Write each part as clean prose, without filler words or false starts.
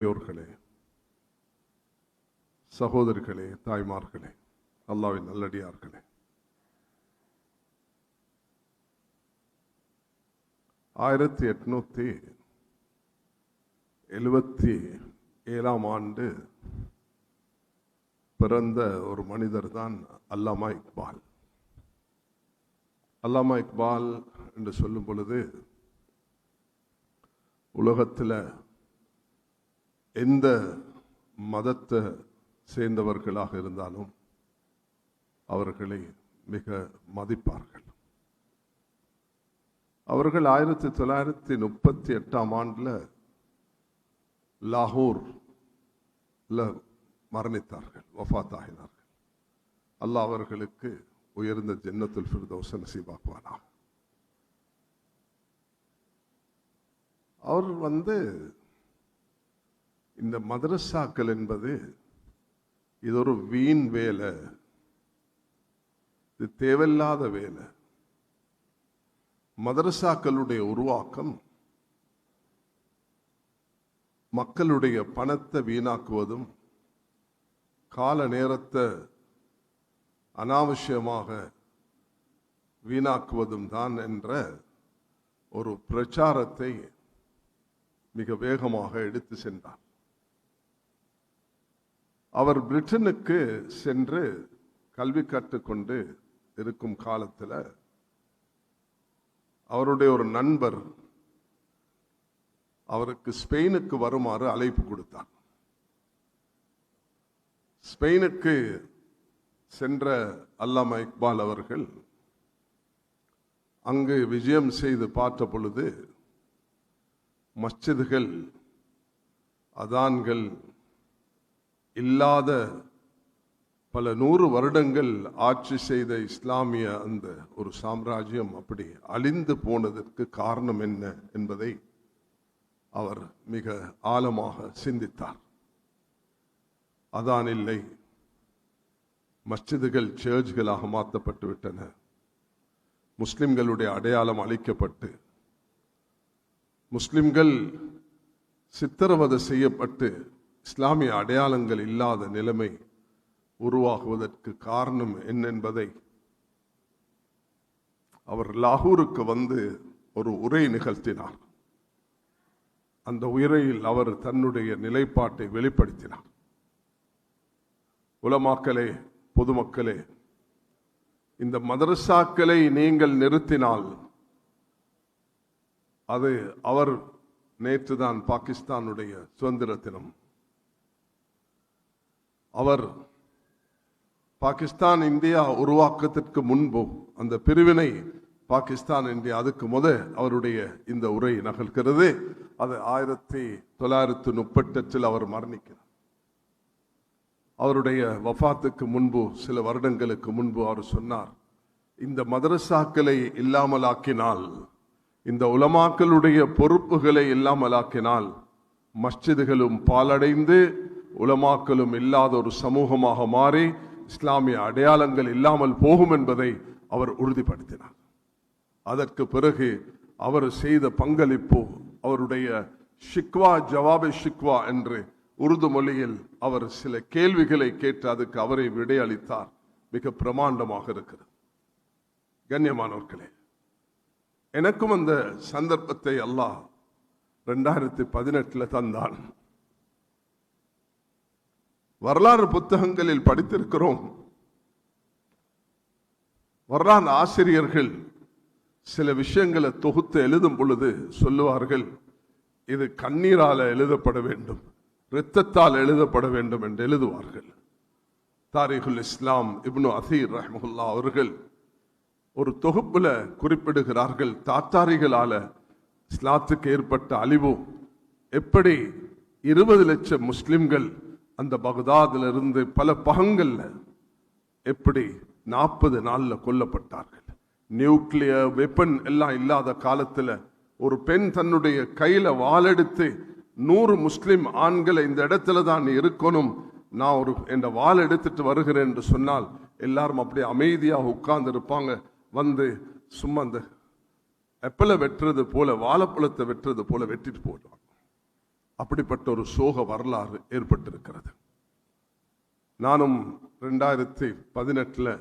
பெரியோர்களே, சகோதரிகளே, தாய்மார்களே, அல்லாஹ்வின் நல்லடியார்களே, 1877 ஆண்டு பிறந்த ஒரு மனிதர் தான் அல்லாமா இக்பால். அல்லாமா இக்பால் என்று சொல்லும் பொழுது உலகத்தில் எந்த மதத்தை சேர்ந்தவர்களாக இருந்தாலும் அவர்களை மிக மதிப்பார்கள். அவர்கள் 1938 ஆண்டில் லாகூர்ல மரணித்தார்கள், வஃபாத் ஆகினார்கள். அல்லாஹ் அவர்களுக்கு உயர்ந்த ஜன்னத்துல் ஃபிர்தௌஸ் நசீபாக்குவானாக. அவர் இந்த மதரசாக்கள் என்பது இது ஒரு வீண் வேலை, இது தேவையில்லாத வேலை. மதரசாக்களுடைய உருவாக்கம் மக்களுடைய பணத்தை வீணாக்குவதும் கால நேரத்தை அனாவசியமாக வீணாக்குவதும் தான் என்ற ஒரு பிரச்சாரத்தை மிக வேகமாக எடுத்து சென்றார். அவர் பிரிட்டனுக்கு சென்று கல்வி கற்றுக்கொண்டு இருக்கும் காலத்தில் அவருடைய ஒரு நண்பர் அவருக்கு ஸ்பெயினுக்கு வருமாறு அழைப்பு கொடுத்தார். ஸ்பெயினுக்கு சென்ற அல்லாமா இக்பால் அவர்கள் அங்கு விஜயம் செய்து பார்த்த பொழுது மஸ்ஜிதுகள், அதான்கள் இல்லாத பல 100 வருடங்கள் ஆட்சி செய்த இஸ்லாமிய அந்த ஒரு சாம்ராஜ்யம் அப்படி அழிந்து போனதற்கு காரணம் என்ன என்பதை அவர் மிக ஆழமாக சிந்தித்தார். அதான் இல்லை, மஸ்ஜிதுகள் சர்ச்களாக மாற்றப்பட்டு விட்டன, முஸ்லிம்களுடைய அடையாளம் அழிக்கப்பட்டு முஸ்லிம்கள் சித்திரவதை செய்யப்பட்டு இஸ்லாமிய அடையாளங்கள் இல்லாத நிலைமை உருவாகுவதற்கு காரணம் என்னென்பதை அவர் லாகூருக்கு ஒரு உரை நிகழ்த்தினார். அந்த உரையில் அவர் தன்னுடைய நிலைப்பாட்டை வெளிப்படுத்தினார். உலமாக்களே, பொதுமக்களே, இந்த மதரசாக்களை நீங்கள் நிறுத்தினால் அது அவர் நேற்றுதான் பாகிஸ்தானுடைய சுதந்திர தினம். அவர் பாகிஸ்தான் இந்தியா உருவாக்கத்திற்கு முன்பு அந்த பிரிவினை பாகிஸ்தான் இந்தியா அதுக்கு அவருடைய இந்த உரை நகல்கிறது. அது 1938 அவர் மரணிக்கிறார். அவருடைய வஃபாத்துக்கு முன்பு சில வருடங்களுக்கு முன்பு அவர் சொன்னார், இந்த மதரசாக்களை இல்லாமலாக்கினால், இந்த உலமாக்களுடைய பொறுப்புகளை இல்லாமலாக்கினால் மஸ்ஜிதுகளும் பாலடைந்து உலமாக்களும் இல்லாத ஒரு சமூகமாக மாறி இஸ்லாமிய அடையாளங்கள் இல்லாமல் போகும் என்பதை அவர் உறுதிப்படுத்தினார். அதற்கு பிறகு அவர் செய்த பங்களிப்பு, அவருடைய ஷிக்வா ஜவாபே ஷிக்வா என்று உருது மொழியில் அவர் சில கேள்விகளை கேட்டு அதுக்கு அவரை விடையளித்தார். மிக பிரமாண்டமாக இருக்கிறது. கண்ணியமானவர்களே, எனக்கும் அந்த சந்தர்ப்பத்தை அல்லாஹ் 2018 தந்தான். வரலாறு புத்தகங்களில் படித்திருக்கிறோம், வரலாறு ஆசிரியர்கள் சில விஷயங்களை தொகுத்து எழுதும் பொழுது சொல்லுவார்கள், இது கண்ணீரால் எழுதப்பட வேண்டும், இரத்தத்தால் எழுதப்பட வேண்டும் என்று எழுதுவார்கள். தாரிகுல் இஸ்லாம் இப்னு அசீர் ரஹ்மத்துல்லா அவர்கள் ஒரு தொகுப்புல குறிப்பிடுகிறார்கள், தாத்தாரிகளால இஸ்லாத்துக்கு ஏற்பட்ட அழிவு, எப்படி 20 லட்சம் முஸ்லிம்கள் அந்த பகதாதுல இருந்து பல பகங்கள்ல எப்படி 40 நாள்ல கொல்லப்பட்டார்கள். நியூக்ளியர் வெப்பன் எல்லாம் இல்லாத காலத்துல ஒரு பெண் தன்னுடைய கையில வாளெடுத்து 100 முஸ்லிம் ஆண்களை இந்த இடத்துல தான் இருக்கணும், நான் என் வாள் எடுத்துட்டு வருகிறேன் என்று சொன்னால் எல்லாரும் அப்படியே அமைதியாக உட்கார்ந்து இருப்பாங்க. சும்மா அந்த எப்பலை வெட்டுறது போல, வாழைப்பழத்தை வெட்டுறது போல வெட்டிட்டு போடுவாங்க. அப்படிப்பட்ட ஒரு சோக வரலாறு ஏற்பட்டிருக்கிறது. நானும் 2018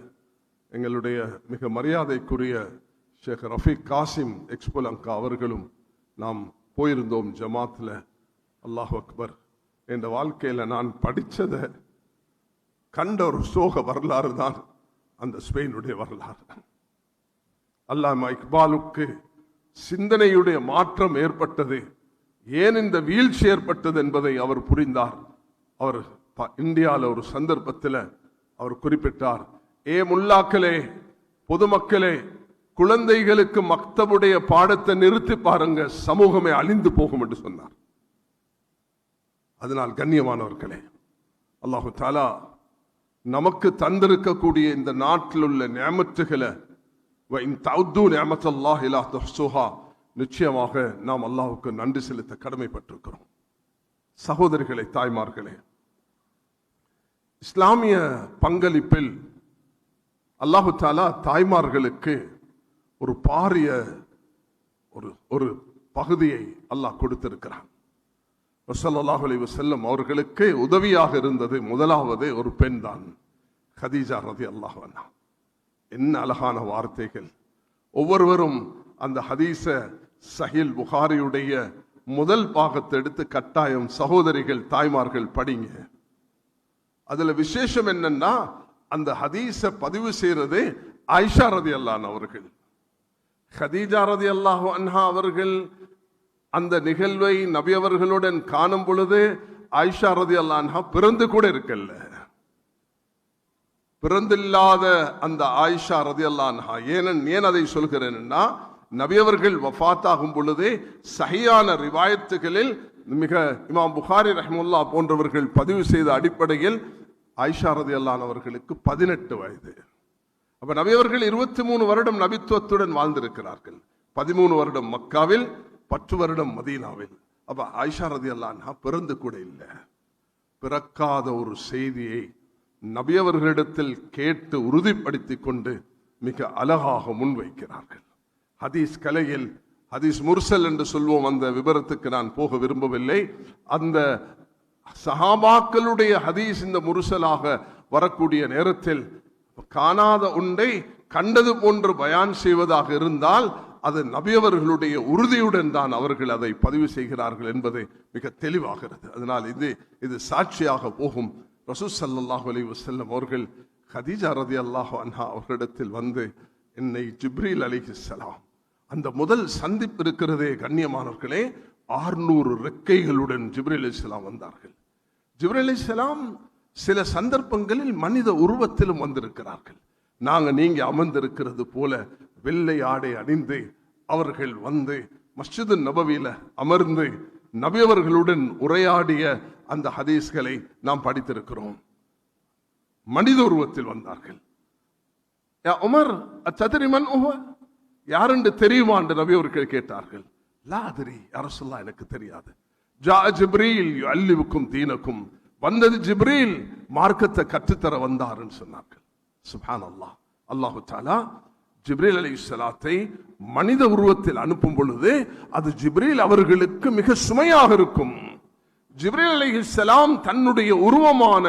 எங்களுடைய மிக மரியாதைக்குரிய ஷேக் ரஃபீக் காசிம் எக்ஸ்போலங்கா அவர்களும் நாம் போயிருந்தோம் ஜமாத்தில். அல்லாஹ் அக்பர், என்ற வாழ்க்கையில் நான் படித்ததை கண்ட ஒரு சோக வரலாறு தான் அந்த ஸ்பெயினுடைய வரலாறு. அல்லாமா இக்பாலுக்கு சிந்தனையுடைய மாற்றம் ஏற்பட்டது. ஏன் இந்த வீழ்ச்சி ஏற்பட்டது என்பதை அவர் புரிந்தார். அவர் இந்தியாவில் ஒரு சந்தர்ப்பத்தில் அவர் குறிப்பிட்டார், முல்லாக்களே, பொதுமக்களே, குழந்தைகளுக்கு மக்தபுடைய பாடத்தை நிறுத்தி பாருங்க, சமூகமே அழிந்து போகும் என்று சொன்னார். அதனால் கண்ணியமானவர்களே, அல்லாஹு தஆலா நமக்கு தந்திருக்கக்கூடிய இந்த நாட்டில் உள்ள நியமத்துகளை நிச்சயமாக நாம் அல்லாஹ்வுக்கு நன்றி செலுத்த கடமைப்பட்டிருக்கிறோம். சகோதரிகளே, தாய்மார்களே, இஸ்லாமிய பங்களிப்பில் அல்லாஹு தஆலா தாய்மார்களுக்கு ஒரு பாரிய ஒரு பகுதியை அல்லாஹ் கொடுத்திருக்கிறான். ஸல்லல்லாஹு அலைஹி வஸல்லம் அவர்களுக்கு உதவியாக இருந்தது முதலாவது ஒரு பெண் தான், கதீஜா ரலியல்லாஹு அன்ஹா. என்ன அழகான வார்த்தைகள்! ஒவ்வொருவரும் அந்த ஹதீஸ சஹீல் புகாரியுடைய முதல் பாகத்தை எடுத்து கட்டாயம் சகோதரிகள், தாய்மார்கள் படிங்க. அதுல விசேஷம் என்னன்னா, அந்த ஹதீஸ பதிவு செய்யறது ஆயிஷா ரலியல்லாஹு அன்ஹா அவர்கள். கதீஜா ரலியல்லாஹு அன்ஹா அவர்கள் அந்த நிகழ்வை நபி அவர்களுடன் காணும் பொழுது ஆயிஷா ரலியல்லாஹு அன்ஹா பிறந்து கூட இருக்கல்ல. பிறந்தில்லாத அந்த ஆயிஷா ரலியல்லாஹு அன்ஹா, ஏன் அதை சொல்கிறேன்னா, நபி அவர்கள் வஃபாத் ஆகும் பொழுது சஹீஹான ரிவாயத்துகளில் மிக இமாம் புகாரி ரஹ்மத்துல்லாஹ் போன்றவர்கள் பதிவு செய்த அடிப்படையில் ஆயிஷா ரலியல்லாஹு அன்ஹா அவர்களுக்கு 18 வயது. அப்ப நபி அவர்கள் 23 வருடம் நபித்துவத்துடன் வாழ்ந்திருக்கிறார்கள். 13 வருடம் மக்காவில், 10 வருடம் மதீனாவில். அப்ப ஆயிஷா ரலியல்லாஹு அன்ஹா பிறந்து கூட இல்லை. பிறக்காத ஒரு செய்தியை நபி அவர்களிடத்தில் கேட்டு உறுதிப்படுத்திக் கொண்டு மிக அழகாக முன்வைக்கிறார்கள். ஹதீஸ் கலையில் ஹதீஸ் முர்சல் என்று சொல்வோம். அந்த விபரத்துக்கு நான் போக விரும்பவில்லை. அந்த சஹாபாக்களுடைய ஹதீஸ் இந்த முர்சலாக வரக்கூடிய நேரத்தில் காணாத ஒன்றை கண்டது போன்று பயான் செய்வதாக இருந்தால் அது நபியவர்களுடைய உறுதியுடன் தான் அவர்கள் அதை பதிவு செய்கிறார்கள் என்பது மிக தெளிவாகிறது. அதனால் இது சாட்சியாக போகும். ரசூல் ஸல்லல்லாஹு அலைஹி வஸல்லம் அவர்கள் கதீஜா ரலியல்லாஹு அன்ஹா அவர்களிடத்தில் வந்து, என்னை ஜிப்ரீல் அலைஹிஸ்ஸலாம், அந்த முதல் சந்திப்பு இருக்கிறதே கண்ணியமானவர்களே, 600 ரெக்கைகளுடன் ஜிப்ரீல் அலைஹிஸ்ஸலாம் வந்தார்கள். ஜிப்ரீல் அலைஹிஸ்ஸலாம் சில சந்தர்ப்பங்களில் மனித உருவத்திலும் வந்திருக்கிறார்கள். நீங்க அமர்ந்திருக்கிறது போல வெள்ளை ஆடை அணிந்து அவர்கள் வந்து மஸ்ஜிது நபவியில அமர்ந்து நபி அவர்களுடன் உரையாடிய அந்த ஹதீஸ்களை நாம் படித்திருக்கிறோம். மனித உருவத்தில் வந்தார்கள். உமர் அத்தத்ரிமன் யார் என்று தெரியுமா என்று நபி அவர்கள் கேட்டார்கள். லா அத்ரி யா ரசூலல்லாஹ், எனக்கு தெரியாது. ஜா ஜிப்ரீல் யுஅல்லிமுக்கும் தீனக்கும், வந்தது ஜிப்ரீல் மார்க்கத்தை கற்றுத்தர வந்தார் என்று சொன்னார்கள். சுப்ஹானல்லாஹ். அல்லாஹு தஆலா ஜிப்ரீல் அலைஹிஸ்ஸலாத்தை மனித உருவத்தில் அனுப்பும் பொழுது அது ஜிப்ரீல் அவர்களுக்கு மிக சுமையாக இருக்கும். ஜிப்ரீல் அலைஹிஸ்ஸலாம் தன்னுடைய உருவமான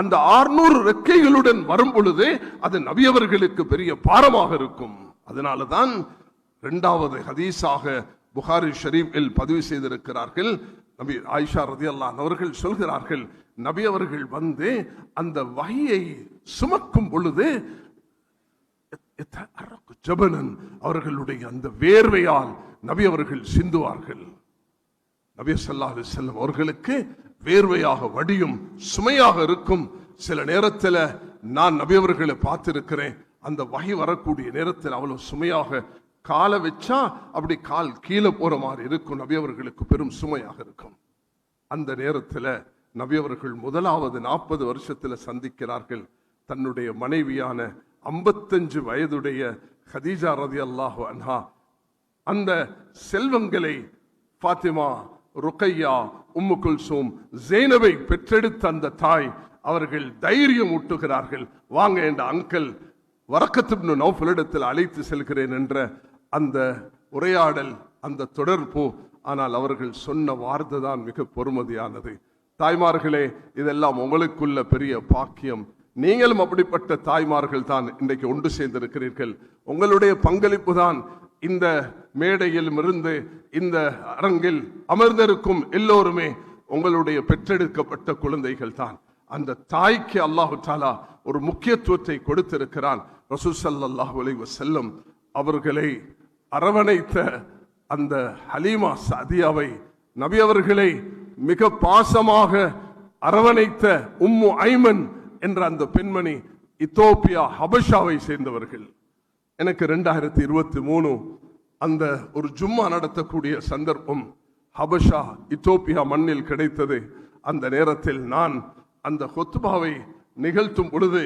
அந்த 600 ரெக்கைகளுடன் வரும் பொழுது அது நபி அவர்களுக்கு பெரிய பாரமாக இருக்கும். அதனாலதான் 2வது ஹதீஸாக புகாரி ஷரீஃபில் பதிவு செய்திருக்கிறார்கள். நபி ஆயிஷா ரலியல்லாஹு அன்ஹா அவர்கள் சொல்கிறார்கள், நபி அவர்கள் வந்து அந்த வஹியை சுமக்கும் பொழுது ஜபனன், அவர்களுடைய அந்த வேர்வையால் நபி அவர்கள் சிந்துவார்கள். நபி ஸல்லல்லாஹு அலைஹி வஸல்லம் அவர்களுக்கு வேர்வையாக வடியும், சுமையாக இருக்கும். சில நேரத்தில் நான் நபி அவர்களை பார்த்திருக்கிறேன், அந்த வஹி வரக்கூடிய நேரத்தில் அவ்வளவு சுமையாக காலை வச்சா அப்படி கால் கீழே போற மாதிரி இருக்கும். நபி அவர்களுக்கு பெரும் சுமையாக இருக்கும். அந்த நேரத்தில் நபி அவர்கள் முதலாவது 40 வருஷத்தில் சந்திக்கிறார்கள் தன்னுடைய மனைவியான 55 வயதுடைய கதீஜா ரலியல்லாஹு அன்ஹா. அந்த செல்வங்களை ஃபாத்திமா, ருக்கையா, உம்மு குல்சூம், ஜெய்னபை பெற்றெடுத்த அந்த தாய் அவர்கள் தைரியம் ஊட்டுகிறார்கள். வாங்க என்ற அங்கிள் வரக்கத் இப்னு நௌஃபலிடத்தில் அழைத்து செல்கிறேன் என்ற அந்த உரையாடல், அந்த தொடர்பு, ஆனால் அவர்கள் சொன்ன வார்த்தை தான் மிக பொறுமதியானது. தாய்மார்களே, இதெல்லாம் உங்களுக்குள்ள பெரிய பாக்கியம். நீங்களும் அப்படிப்பட்ட தாய்மார்கள் தான் இன்றைக்கு ஒன்று சேர்ந்திருக்கிறீர்கள். உங்களுடைய பங்களிப்பு தான் இந்த மேடையில் இருந்து இந்த அரங்கில் அமர்ந்திருக்கும் எல்லோருமே உங்களுடைய பெற்றெடுக்கப்பட்ட குழந்தைகள் தான். அந்த தாய்க்கு அல்லாஹு தாலா ஒரு முக்கியத்துவத்தை கொடுத்திருக்கிறான். ரசூல் ஸல்லல்லாஹு அலைஹி வஸல்லம் அவர்களை அரவணைத்த அந்த ஹலீமா சாதியாவை, நபி அவர்களை மிக பாசமாக அரவணைத்த உம்மு ஐமன் என்ற அந்த பெண்மணி இத்தோப்பியா ஹபஷாவை சேர்ந்தவர்கள். எனக்கு 2023 அந்த ஒரு ஜும்மா நடத்தக்கூடிய சந்தர்ப்பம் ஹபஷா இத்தோப்பியா மண்ணில் கிடைத்தது. அந்த நேரத்தில் நான் அந்த ஹுத்பாவை நிகழ்த்தும் பொழுது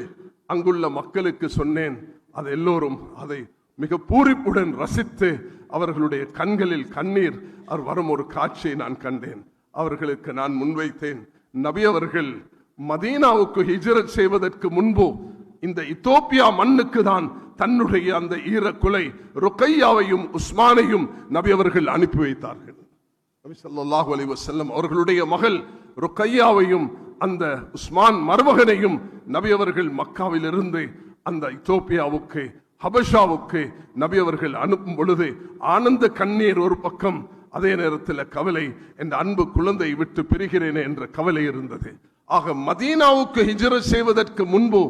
அங்குள்ள மக்களுக்கு சொன்னேன். அது எல்லோரும் அதை மிக பூரிப்புடன் ரசித்து அவர்களுடைய கண்களில் கண்ணீர் வரும் ஒரு காட்சியை நான் கண்டேன். அவர்களுக்கு நான் முன்வைத்தேன், நபி அவர்கள் மதீனாவுக்கு ஹிஜ்ரத் செய்வதற்கு முன்பு இந்த இத்தோப்பியா மண்ணுக்கு தான் தன்னுடைய அந்த ஈரக்குலை ருக்கையாவையும் உஸ்மானையும் நபி அவர்கள் அனுப்பி வைத்தார்கள். நபி ஸல்லல்லாஹு அலைஹி வஸல்லம் அவர்களுடைய மகள் ருக்கையாவையும் அந்த உஸ்மான் மருமகனையும் நபி அவர்கள் மக்காவில் இருந்து அந்த இத்தோப்பியாவுக்கு ஹபஷாவுக்கு நபி அவர்கள் அனுப்பும் பொழுது ஆனந்த கண்ணீர் ஒரு பக்கம், அதே நேரத்தில் கவலை, என்ற அன்பு குழந்தை விட்டு பிரிகிறேனே என்ற கவலை இருந்தது. ஆக மதீனாவுக்கு ஹிஜ்ரத் செய்வதற்கு முன்பு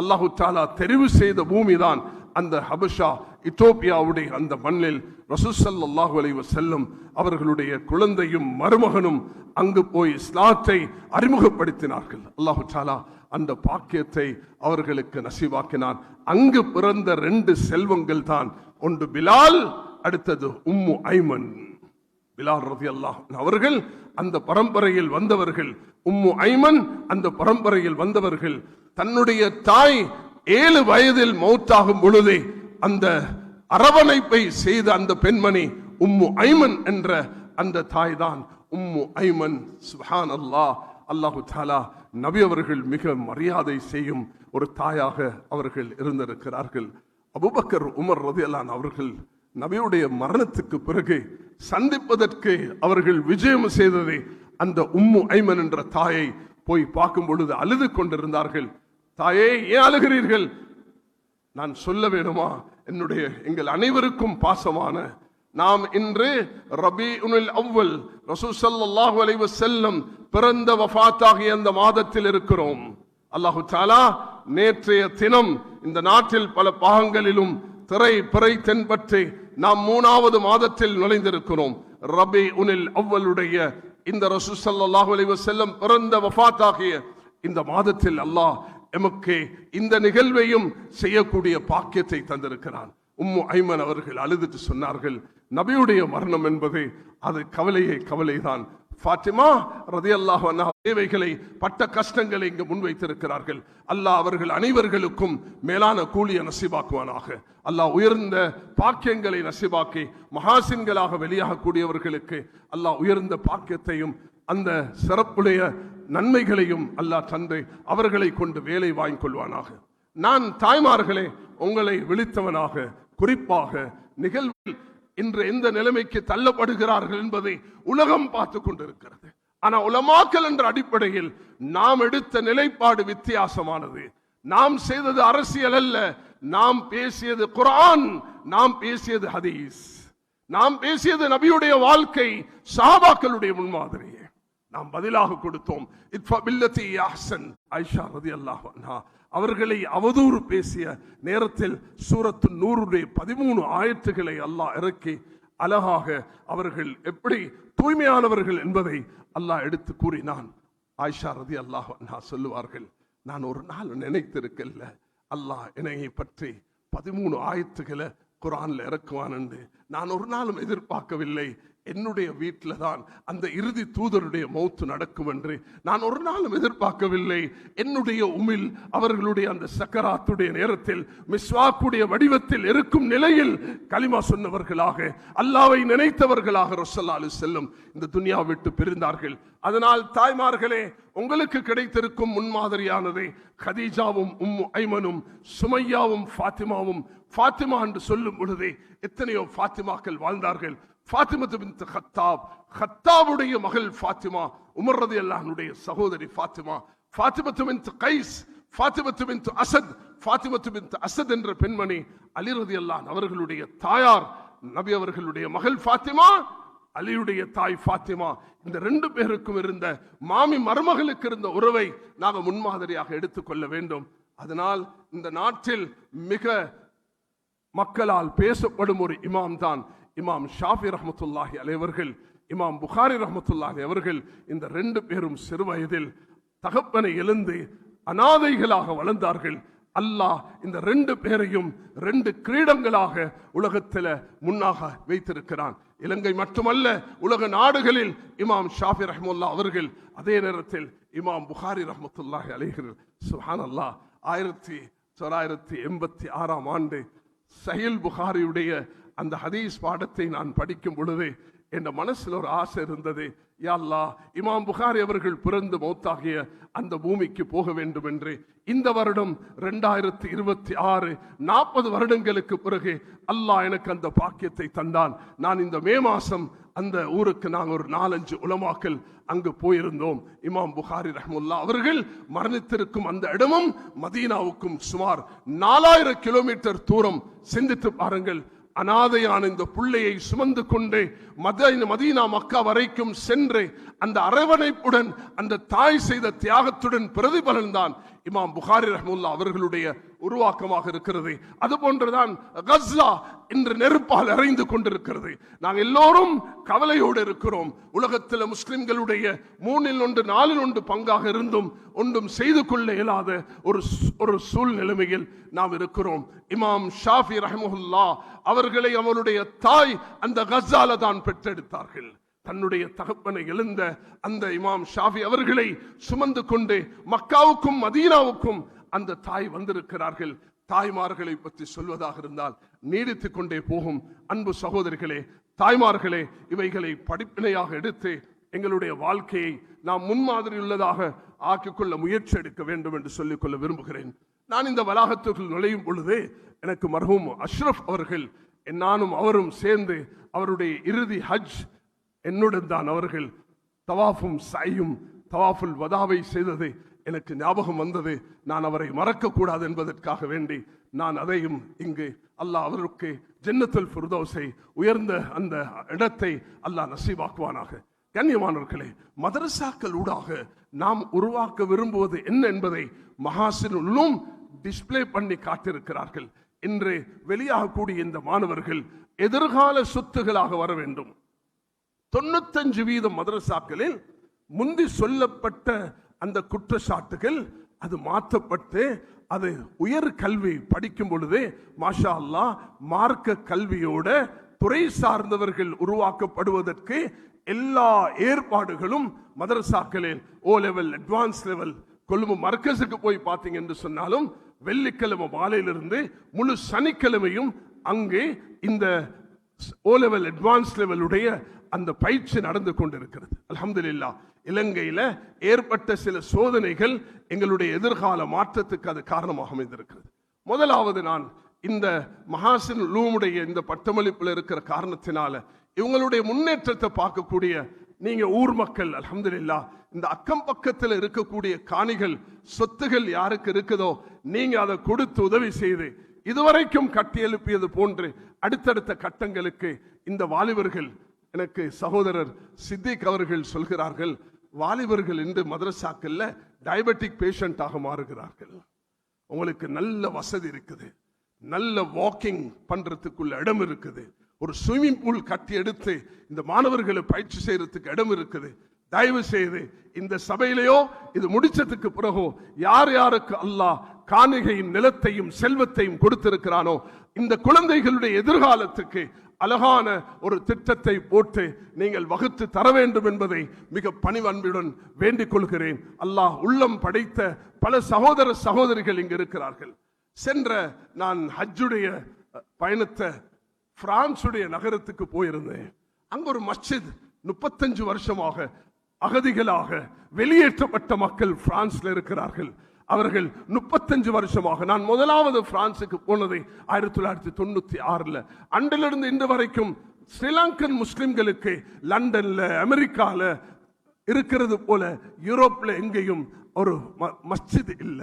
அல்லாஹு தாலா தெரிவு செய்த பூமிதான் அந்த ஹபஷா இத்தோப்பியாவுடைய அந்த மண்ணில். ரசூல் ஸல்லல்லாஹு அலைஹி வஸல்லம் அவர்களுடைய குழந்தையும் மருமகனும் அங்கு போய் இஸ்லாத்தை அறிமுகப்படுத்தினார்கள். அல்லாஹு தாலா அந்த பாக்கியத்தை அவர்களுக்கு நசீவாக்கினான். அங்கு பிறந்த 2 செல்வங்கள் தான், ஒன்று பிலால், அடுத்தது உம்மு ஐமன். பிலால் ரலியல்லாஹு அன்ஹு அவர்கள் அந்த பரம்பரையில் வந்தவர்கள், உம்மு ஐமன் அந்த பரம்பரையில் வந்தவர்கள். தன்னுடைய தாய் 7 வயதில் மௌத்தாகும் பொழுதே அந்த அரவணைப்பை செய்த அந்த பெண்மணி உம்மு ஐமன் என்ற அந்த தாய் தான் உம்மு ஐமன். சுப்ஹானல்லாஹ். அல்லாஹு தஆலா நபி அவர்கள் மிக மரியாதை செய்யும் ஒரு தாயாக அவர்கள் இருந்திருக்கிறார்கள். அபூபக்கர், உமர் ரலியல்லாஹு அன்ஹு அவர்கள் நபியுடைய மரணத்துக்கு பிறகு சந்திப்பதற்கு அவர்கள் விஜயம் செய்ததை அந்த உம்மு ஐமன் என்ற தாயை போய் பார்க்கும் பொழுது அழுது கொண்டிருந்தார்கள். தாயே, ஏன் அழுகிறீர்கள்? நான் சொல்ல வேணுமா? எங்கள் அனைவருக்கும் பாசமான நாம் இன்று ரபீஉல் அவ்வல் ரசூல் ஸல்லல்லாஹு அலைஹி வஸல்லம் பிறந்த வஃபாத்தாகிய அந்த மாதத்தில் இருக்கிறோம். அல்லாஹு தஆலா நேற்றைய தினம் இந்த நாட்டில் பல பாகங்களிலும் பிறை தென்பற்றி நாம் 3வது மாதத்தில் நுழைந்திருக்கிறோம். ரபீஉல் அவ்வலுடைய இந்த ரசூல் ஸல்லல்லாஹு அலைஹி வஸல்லம் பிறந்த வஃபாத்தாகிய இந்த மாதத்தில் அல்லாஹ் எமக்கு இந்த நிகழ்வையும் செய்யக்கூடிய பாக்கியத்தை தந்திருக்கிறான். உம்மு ஐமன் அவர்கள் அழுதுட்டு சொன்னார்கள், நபியுடைய மரணம் என்பது அது கவலைதான். ஃபாத்திமா ரலியல்லாஹு அன்ஹா தேவைகளை பட்ட கஷ்டங்களை இங்கு முன்வைத்திருக்கிறார்கள். அல்லாஹ் அவர்கள் அனைவர்களுக்கும் மேலான கூலியை நசீபாக்குவானாக. அல்லாஹ் உயர்ந்த பாக்கியங்களை நசீபாக்கி மகாசின்களாக வெளியாகக்கூடியவர்களுக்கு அல்லாஹ் உயர்ந்த பாக்கியத்தையும் அந்த சிறப்புடைய நன்மைகளையும் அல்லாஹ் தந்து அவர்களை கொண்டு வேலை வாங்கிக் கொள்வானாக. நான் தாய்மார்களே உங்களை விழித்தவனாக, குறிப்பாக நிகழ்வில் இன்று எந்த நிலைமைக்கு தள்ளப்படுகிறார்கள் என்பதை உலகம் பார்த்து கொண்டிருக்கிறது. ஆனா உலமாக்கல் என்ற அடிப்படையில் நாம் எடுத்த நிலைப்பாடு வித்தியாசமானது. நாம் செய்தது அரசியல் அல்ல, நாம் பேசியது குர்ஆன், நாம் பேசியது ஹதீஸ், நாம் பேசியது நபியுடைய வாழ்க்கை, சஹாபாக்களுடைய முன்மாதிரி நாம் பதிலாக கொடுத்தோம். இத்ஃபா பில்லதி அஹ்சன். ஆயிஷா ரலியல்லாஹு அன்ஹா அவர்களை அவதூறு பேசிய நேரத்தில் சூரத்து நூருடைய 13 ஆயத்துகளை அல்லாஹ் இறக்கி அழகாக அவர்கள் எப்படி தூய்மையானவர்கள் என்பதை அல்லாஹ் எடுத்து கூறினான். ஆயிஷா ரலியல்லாஹு அன்ஹா சொல்லுவார்கள், நான் ஒரு நாள் நினைத்திருக்கல அல்லாஹ் என்னை பற்றி 13 ஆயத்துகளை குர்ஆன்ல இறக்குவான் என்று நான் ஒரு நாளும் எதிர்பார்க்கவில்லை. என்னுடைய வீட்டில் தான் அந்த இறுதி தூதருடைய மௌத்து நடக்கும் என்று நான் ஒரு நாளும் எதிர்பார்க்கவில்லை. என்னுடைய உமிழ் அவர்களுடைய அந்த சக்கராத்துடைய நேரத்தில் மிஸ்வாக்குடைய வடிவத்தில் இருக்கும் நிலையில் கலிமா சொன்னவர்களாக, அல்லாஹ்வை நினைத்தவர்களாக ரசூலுல்லாஹி அலைஹி வஸல்லம் இந்த துனியா விட்டு பிரிந்தார்கள். அதனால் தாய்மார்களே, உங்களுக்கு கிடைத்திருக்கும் முன்மாதிரியானதை கதீஜாவும் உம்மு ஐமனும் சுமையாவும் ஃபாத்திமாவும். ஃபாத்திமா என்று சொல்லும் பொழுதே எத்தனையோ ஃபாத்திமாக்கள் வாழ்ந்தார்கள். ஃபாத்திமத்து பின்த் கத்தாப், கத்தாபுடைய மகள் ஃபாத்திமா, உமர் ரலியல்லாஹு அன்ஹுடைய சகோதரி ஃபாத்திமா, ஃபாத்திமத்து பின்த் கைஸ், ஃபாத்திமத்து பின்த் அஸத், ஃபாத்திமத்து பின்த் அஸத் என்ற பெண்மணி அலி ரலியல்லாஹு அன்ஹு அவர்களுடைய தாயார், நபி அவர்களுடைய மகள் ஃபாத்திமா, அலியுடைய தாய் ஃபாத்திமா. இந்த ரெண்டு பேருக்கும் இருந்த மாமி மருமகளுக்கு இருந்த உறவை நாங்கள் முன்மாதிரியாக எடுத்துக்கொள்ள வேண்டும். அதனால் இந்த நாட்டில் மிக மக்களால் பேசப்படும் ஒரு இமாம் தான் இமாம் ஷாஃபி ரஹ்மத்துல்லாஹி அலைஹி அவர்கள், இமாம் புகாரி ரஹ்மத்துல்லாஹி அவர்கள். இந்த ரெண்டு பேரும் சிறு வயதில் தகப்பனை எழுந்து அனாதைகளாக வளர்ந்தார்கள். அல்லாஹ் இந்த ரெண்டு பேரையும் ரெண்டு கிரீடங்களாக உலகத்தில் முன்னாக வைத்திருக்கிறான். இலங்கை மட்டுமல்ல, உலக நாடுகளில் இமாம் ஷாஃபி ரஹ்மத்துல்லாஹி அவர்கள், அதே நேரத்தில் இமாம் புகாரி ரஹ்மத்துல்லாஹி அலைஹி. சுப்ஹானல்லாஹ், 1986 ஆண்டு சஹீல் புகாரியுடைய அந்த ஹதீஸ் பாடத்தை நான் படிக்கும் பொழுது என் மனசில் ஒரு ஆசை இருந்தது. யா அல்லாஹ், இமாம் புகாரி அவர்கள் பிறந்து மௌத்தாகிய அந்த பூமிக்கு போக வேண்டும் என்று. இந்த வருடம் 2026, 40 வருடங்களுக்கு பிறகு அல்லாஹ் எனக்கு அந்த பாக்கியத்தை தந்தான். நான் இந்த மே மாசம் அந்த ஊருக்கு நாங்கள் ஒரு 4-5 உலமாக்கள் அங்கு போயிருந்தோம். இமாம் புகாரி ரஹ்மத்துல்லாஹி அவர்கள் மரணித்திருக்கும் அந்த இடமும் மதீனாவுக்கும் சுமார் 4000 கிலோமீட்டர் தூரம். சிந்தித்து பாருங்கள், அனாதையான இந்த பிள்ளையை சுமந்து கொண்டு மதீனா மக்கா வரைக்கும் சென்று அந்த அரவணைப்புடன் அந்த தாய் செய்த தியாகத்துடன் பிரதிபலன் தான் இமாம் புகாரி ரஹ்மத்துல்லாஹி அவர்களுடைய உருவாக்கமாக இருக்கிறது. அது போன்றுதான் கஸ்ஸா இன்று நெருப்பால் எரிந்து கொண்டிருக்கிறது. நாங்கள் எல்லோரும் கவலையோடு இருக்கிறோம். உலகத்தில் முஸ்லிம்களுடைய 3 4 பங்காக இருந்தும் ஒன்றும் செய்து கொள்ள இயலாத ஒரு சூழ்நிலைமையில் நாம் இருக்கிறோம். இமாம் ஷாஃபி ரஹ்மத்துல்லாஹி அவர்களை அவருடைய தாய் அந்த கஸ்ஸால தான் பெற்றெடுத்தார்கள். தன்னுடைய தகப்பனை எழுந்த அந்த இமாம் ஷாஃபி அவர்களை சுமந்து கொண்டு மக்காவுக்கும் மதீனாவுக்கும் அந்த தாய் வந்திருக்கிறார்கள். தாய்மார்களை பற்றி சொல்வதாக இருந்தால் நீடித்துக் கொண்டே போகும். அன்பு சகோதரிகளே, தாய்மார்களே, இவைகளை படிப்பினையாக எடுத்து எங்களுடைய வாழ்க்கையை நாம் முன்மாதிரி உள்ளதாக ஆக்கிக்கொள்ள முயற்சி எடுக்க வேண்டும் என்று சொல்லிக்கொள்ள விரும்புகிறேன். நான் இந்த வளாகத்துக்குள் நுழையும் பொழுது எனக்கு மர்ஹூம் அஷ்ரப் அவர்கள், நானும் அவரும் சேர்ந்து அவருடைய இறுதி ஹஜ் என்னுடன் தான் அவர்கள் தவாஃபும் சையும் தவாஃபுல் வதாவை செய்தது எனக்கு ஞாபகம் வந்தது. நான் அவரை மறக்க கூடாது என்பதற்காக வேண்டி நான் அதையும் இங்கு அல்லாஹ் அவருக்கு ஜன்னத்துல் ஃபிர்தௌஸை, உயர்ந்த அந்த இடத்தை அல்லாஹ் நசீபாக்குவானாக. கண்ணியமானவர்களே, மதரசாக்கள் ஊடாக நாம் உருவாக்க விரும்புவது என்ன என்பதை மஹாசினுள்ளும் டிஸ்பிளே பண்ணி காட்டியிருக்கிறார்கள். இன்று வெளியாகக்கூடிய இந்த மாணவர்கள் எதிர்கால சொத்துகளாக வர வேண்டும். 95% மதரசாக்களில் முந்தி சொல்லப்பட்ட அந்த குற்றச்சாட்டுகள் அது மாற்றப்பட்டு அது உயர் கல்வி படிக்கும் பொழுது மாஷா அல்லாஹ் மார்க்க கல்வியோட துறை சார்ந்தவர்கள் உருவாக்கப்படுவதற்கு எல்லா ஏற்பாடுகளும் மதரசாக்களில் O level, advance level, Colombo மர்கஸுக்கு போய் பார்த்தீங்க என்று சொன்னாலும் வெள்ளிக்கிழமை மாலையிலிருந்து முழு சனிக்கிழமையும் அங்கே இந்த ஓ லெவல், அட்வான்ஸ் லெவலுடைய அந்த பயிற்சி நடந்து கொண்டிருக்கிறது. அல்ஹம்துலில்லாஹ். இலங்கையில ஏற்பட்ட சில சோதனைகள் எங்களுடைய எதிர்கால மாற்றத்துக்கு அது காரணமாக அமைந்திருக்கிறது. முதலாவது, நான் இந்த மஹாசின் உலூமுடைய இந்த பட்டமளிப்பில் இருக்கிற காரணத்தினால இவங்களுடைய முன்னேற்றத்தை பார்க்கக்கூடிய நீங்க ஊர் மக்கள், அல்ஹம்துலில்லாஹ், இந்த அக்கம் பக்கத்தில் இருக்கக்கூடிய காணிகள், சொத்துகள் யாருக்கு இருக்குதோ நீங்க அதை கொடுத்து உதவி செய்து இதுவரைக்கும் கட்டி எழுப்பியது போன்று அடுத்தடுத்த கட்டங்களுக்கு இந்த வாலிபர்கள், எனக்கு சகோதரர் சித்திக் அவர்கள் சொல்கிறார்கள், வாலிபர்கள் இன்று மதரசாக்கள்ல டயபெட்டிக் பேஷண்டாக மாறுகிறார்கள். உங்களுக்கு நல்ல வசதி இருக்குது, நல்ல வாக்கிங் பண்றதுக்குள்ள இடம் இருக்குது, ஒரு ஸ்விம்மிங் பூல் கட்டி எடுத்து இந்த மாணவர்களை பயிற்சி செய்யறதுக்கு இடம் இருக்குது. தயவு செய்து இந்த சபையிலேயோ இது முடிச்சதுக்கு பிறகோ யார் யாருக்கு அல்லாஹ் காணிகையும் நிலத்தையும் செல்வத்தையும் கொடுத்திருக்கிறானோ இந்த குழந்தைகளுடைய எதிர்காலத்துக்கு அழகான ஒரு திட்டத்தை போட்டு நீங்கள் வகுத்து தர வேண்டும் என்பதை மிக பணிவன்புடன் வேண்டிக் கொள்கிறேன். அல்லாஹ் உள்ளம் படைத்த பல சகோதர சகோதரிகள் இங்கு இருக்கிறார்கள். சென்ற நான் ஹஜ்ஜுடைய பயணத்தை பிரான்சுடைய நகரத்துக்கு போயிருந்தேன். அங்க ஒரு மஸ்ஜித் 35 வருஷமாக அகதிகளாக வெளியேற்றப்பட்ட மக்கள் பிரான்ஸ்ல இருக்கிறார்கள். அவர்கள் 35 வருஷமாக, நான் முதலாவது பிரான்சுக்கு போனது 1996. அன்றிலிருந்து இன்று வரைக்கும் ஸ்ரீலங்கன் முஸ்லிம்களுக்கு லண்டன்ல அமெரிக்கால இருக்கிறது போல யூரோப்ல எங்கேயும் ஒரு மஸ்ஜித் இல்ல.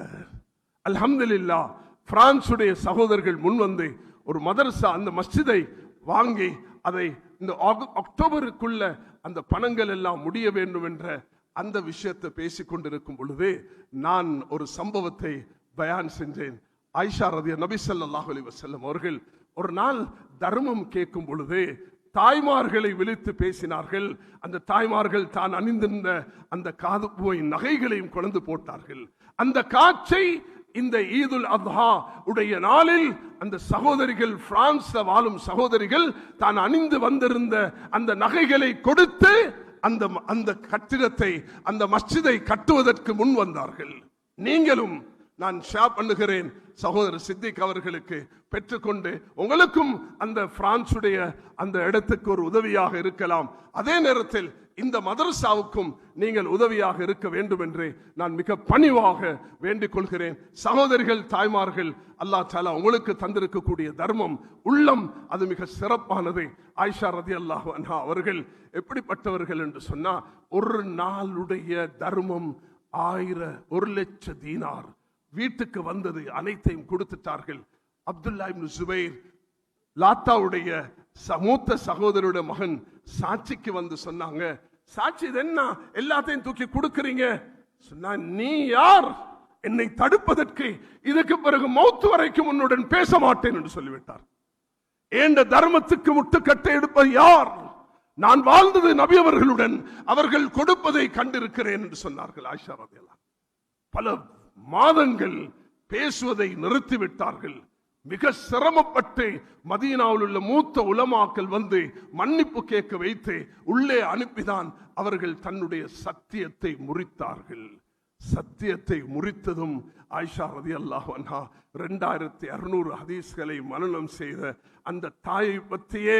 அல்ஹம்துலில்லாஹ் பிரான்சுடைய சகோதரர்கள் முன் வந்து ஒரு மதரசா அந்த மஸ்ஜிதை வாங்கி அதை இந்த அக்டோபருக்குள்ள அந்த பணங்கள் எல்லாம் முடிய வேண்டும் என்ற அந்த விஷயத்தை பேசிக் கொண்டிருக்கும் பொழுது நான் ஒரு சம்பவத்தை பயான் செஞ்சேன். ஆயிஷா நபி ஸல்லல்லாஹு அலைஹி வஸல்லம் அவர்கள் ஒரு நாள் தர்மம் கேட்கும் பொழுது தாய்மார்களை விழித்து பேசினார்கள். அந்த தாய்மார்கள் தான் அணிந்திருந்த அந்த காதுபூவை நகைகளையும் கொண்டு போட்டார்கள். அந்த காட்சை இந்த ஈதுல் அத்ஹா உடைய நாளில் அந்த சகோதரிகள், பிரான்ஸ்ல வாழும் சகோதரிகள் தான் அணிந்து வந்திருந்த அந்த நகைகளை கொடுத்து அந்த கட்டிடத்தை, அந்த மஸ்ஜிதை கட்டுவதற்கு முன் வந்தார்கள். நீங்களும் நான் ஷேர் பண்ணுகிறேன் சகோதரர் சித்திக் அவர்களுக்கு பெற்றுக்கொண்டு உங்களுக்கும் அந்த பிரான்சுடைய அந்த இடத்துக்கு ஒரு உதவியாக இருக்கலாம். அதே நேரத்தில் இந்த மதரசாவுக்கும் நீங்கள் உதவியாக இருக்க வேண்டும் என்று நான் மிக பணிவாக வேண்டிக் கொள்கிறேன். சகோதரிகள், தாய்மார்கள், அல்லாஹ் தஆலா உங்களுக்கு தந்திருக்கக்கூடிய தர்மம் உள்ளம் அது மிக சிறப்பானது. ஆயிஷா ரலியல்லாஹு அன்ஹா அவர்கள் எப்படிப்பட்டவர்கள் என்று சொன்னா, ஒரு நாளுடைய தர்மம் 1,00,000 தீனார் வீட்டுக்கு வந்தது, அனைத்தையும் கொடுத்துட்டார்கள். அப்துல்லா இப்னு சுபைர் லாத்தாவுடைய மூத்த சகோதரருடைய மகன் சாட்சிக்கு வந்து சொன்னாங்க, சாட்சி இது என்ன எல்லாத்தையும் தூக்கி கொடுக்கிறீங்க? சொன்னா, நீ யார் என்னை தடுப்பதற்கு? இதுக்கு பிறகு மௌத்து வரைக்கும் உன்னுடன் பேச மாட்டேன் என்று சொல்லிவிட்டார். ஏண்ட தர்மத்துக்கு முட்டுக்கட்டை எடுப்பது யார்? நான் வாழ்ந்தது நபி அவர்களுடன், அவர்கள் கொடுப்பதை கண்டிருக்கிறேன் என்று சொன்னார்கள். ஆயிஷா ரலியல்லாஹு பல மாதங்கள் பேசுவதை நிறுத்திவிட்டார்கள். மிக சிரமப்பட்டு மதீனாவில் உள்ள மூத்த உலமாக்கள் வந்து மன்னிப்பு கேட்க வைத்து உள்ளே அனுப்பிதான் அவர்கள் தன்னுடைய சத்தியத்தை முறித்தார்கள். சத்தியத்தை முறித்ததும் ஆயிஷா ரலியல்லாஹு அன்ஹா 2600 ஹதீஸ்களை மனனம் செய்த அந்த தாயை பற்றியே